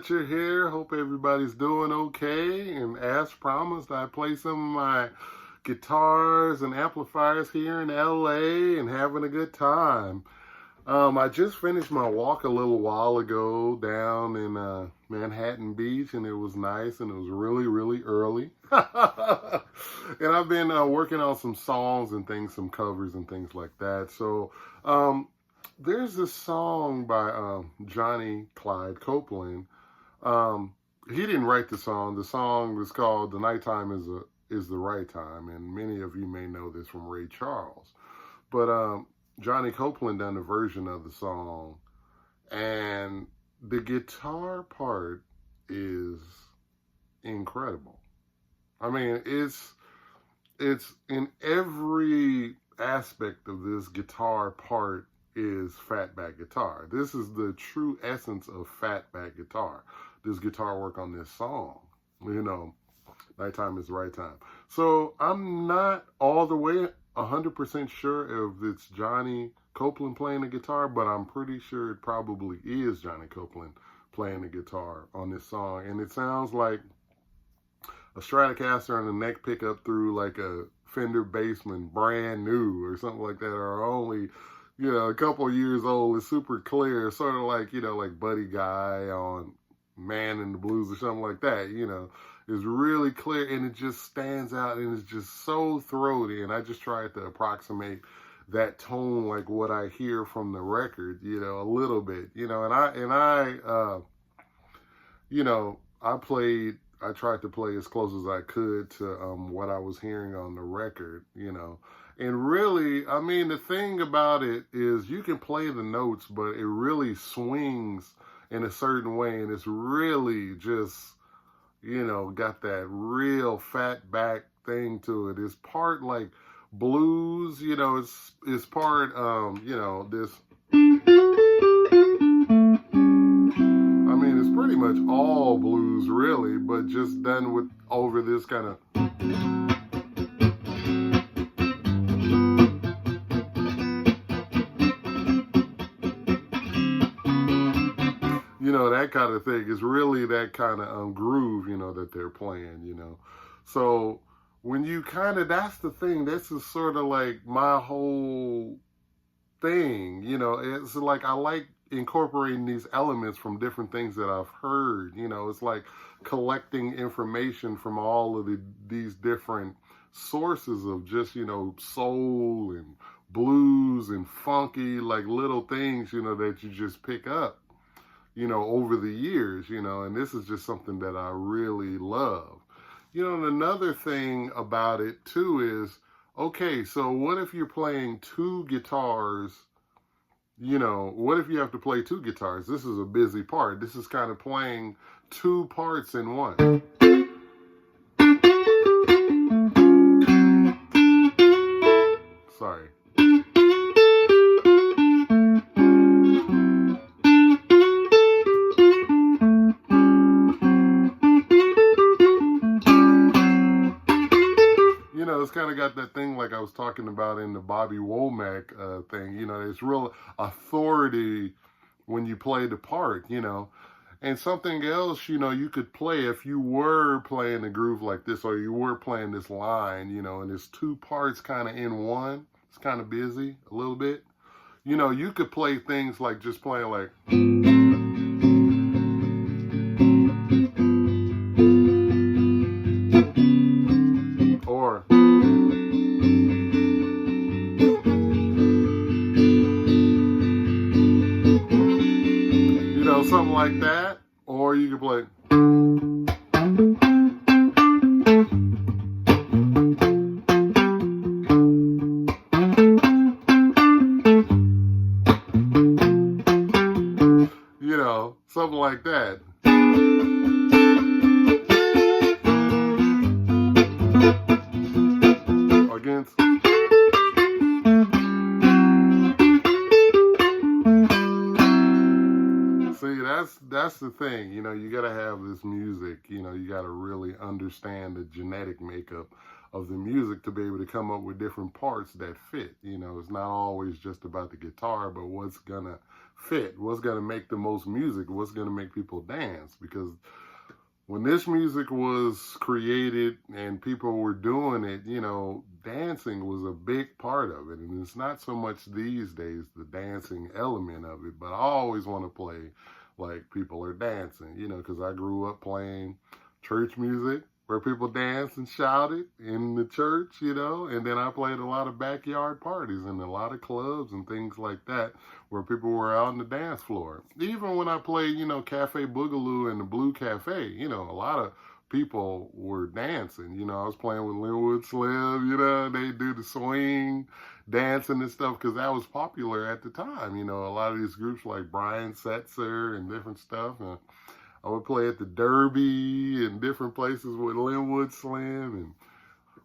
Fletcher here. Hope everybody's doing okay. And as promised, I play some of my guitars and amplifiers here in LA and having a good time. I just finished my walk a little while ago down in Manhattan Beach, and it was nice, and it was really, really early. And I've been working on some songs and things, some covers and things like that. So there's this song by Johnny Copland. He didn't write the song. The song is called "The Nighttime is the Right Time," and many of you may know this from Ray Charles. But Johnny Copland done a version of the song, and the guitar part is incredible. I mean, it's in every aspect of this guitar part is Fatback guitar. This is the true essence of Fatback guitar. This guitar work on this song, you know, Nighttime is the Right Time. So I'm not all the way 100% sure if it's Johnny Copland playing the guitar, but I'm pretty sure it probably is Johnny Copland playing the guitar on this song. And it sounds like a Stratocaster and a neck pickup through like a Fender Bassman, brand new or something like that, or only, you know, a couple of years old. It's super clear, sort of like, you know, like Buddy Guy on Man in the Blues or something like that, you know. It's really clear, and it just stands out, and it's just so throaty. And I just tried to approximate that tone, like what I hear from the record, you know, a little bit, you know. You know, I tried to play as close as I could to what I was hearing on the record, you know. And really, I mean, the thing about it is you can play the notes, but it really swings in a certain way, and it's really just, you know, got that real fat back thing to it. It's part like blues, you know, it's part, you know, this, I mean, it's pretty much all blues really, but just done with over this kind of, you know, that kind of thing. Is really that kind of groove, you know, that they're playing, you know. So when you kind of, that's the thing, this is sort of like my whole thing, you know. It's like I like incorporating these elements from different things that I've heard, you know. It's like collecting information from all of these different sources of just, you know, soul and blues and funky, like little things, you know, that you just pick up, you know, over the years, you know. And this is just something that I really love. You know, and another thing about it too is, okay, so what if you're playing two guitars, you know, what if you have to play two guitars? This is a busy part. This is kind of playing two parts in one. Sorry. You know, it's kind of got that thing like I was talking about in the Bobby Womack thing. You know, there's real authority when you play the part, you know. And something else, you know, you could play if you were playing a groove like this, or you were playing this line, you know, and there's two parts kind of in one. It's kind of busy a little bit. You know, you could play things like just playing like, or, you know, something like that. Or you could play, you know, something like that. Against. See, that's the thing, you know. You got to have this music, you know. You got to really understand the genetic makeup of the music to be able to come up with different parts that fit. You know, it's not always just about the guitar, but what's gonna fit, what's going to make the most music, what's going to make people dance. Because when this music was created and people were doing it, you know, dancing was a big part of it. And it's not so much these days, the dancing element of it, but I always want to play like people are dancing, you know, because I grew up playing church music where people danced and shouted in the church, you know, and then I played a lot of backyard parties and a lot of clubs and things like that where people were out on the dance floor. Even when I played, you know, Cafe Boogaloo and the Blue Cafe, you know, a lot of people were dancing. You know, I was playing with Linwood Slim, you know, they do the swing dancing and stuff because that was popular at the time. You know, a lot of these groups like Brian Setzer and different stuff. And I would play at the Derby and different places with Linwood Slim and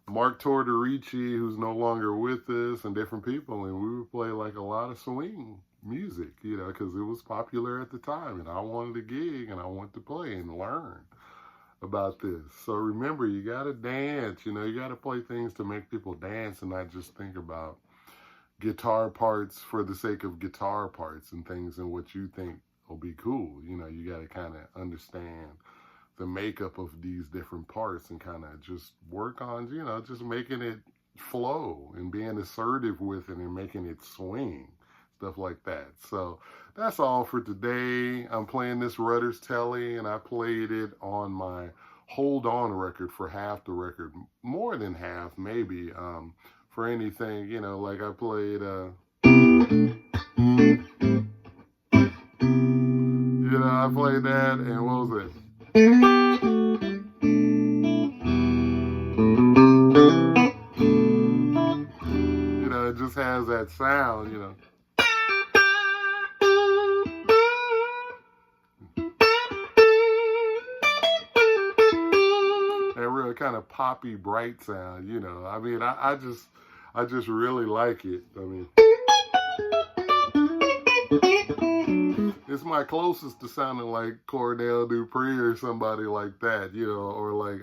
Mark Tortorici, who's no longer with us, and different people. And we would play like a lot of swing music, you know, because it was popular at the time. And I wanted a gig and I wanted to play and learn about this. So remember, you got to dance, you know, you got to play things to make people dance and not just think about guitar parts for the sake of guitar parts and things and what you think will be cool. You know, you got to kind of understand the makeup of these different parts and kind of just work on, you know, just making it flow and being assertive with it and making it swing, stuff like that. So that's all for today. I'm playing this Rutters Telly, and I played it on my Hold On record for half the record, more than half maybe, for anything, you know, like I played, you know, I played that, and what was it? You know, it just has that sound, you know. That real kind of poppy, bright sound, you know. I mean, I just really like it. I mean, it's my closest to sounding like Cordell Dupree or somebody like that, you know, or like,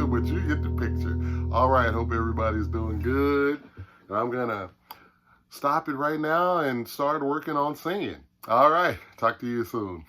but you get the picture. All right, hope everybody's doing good. And I'm going to stop it right now and start working on singing. All right, talk to you soon.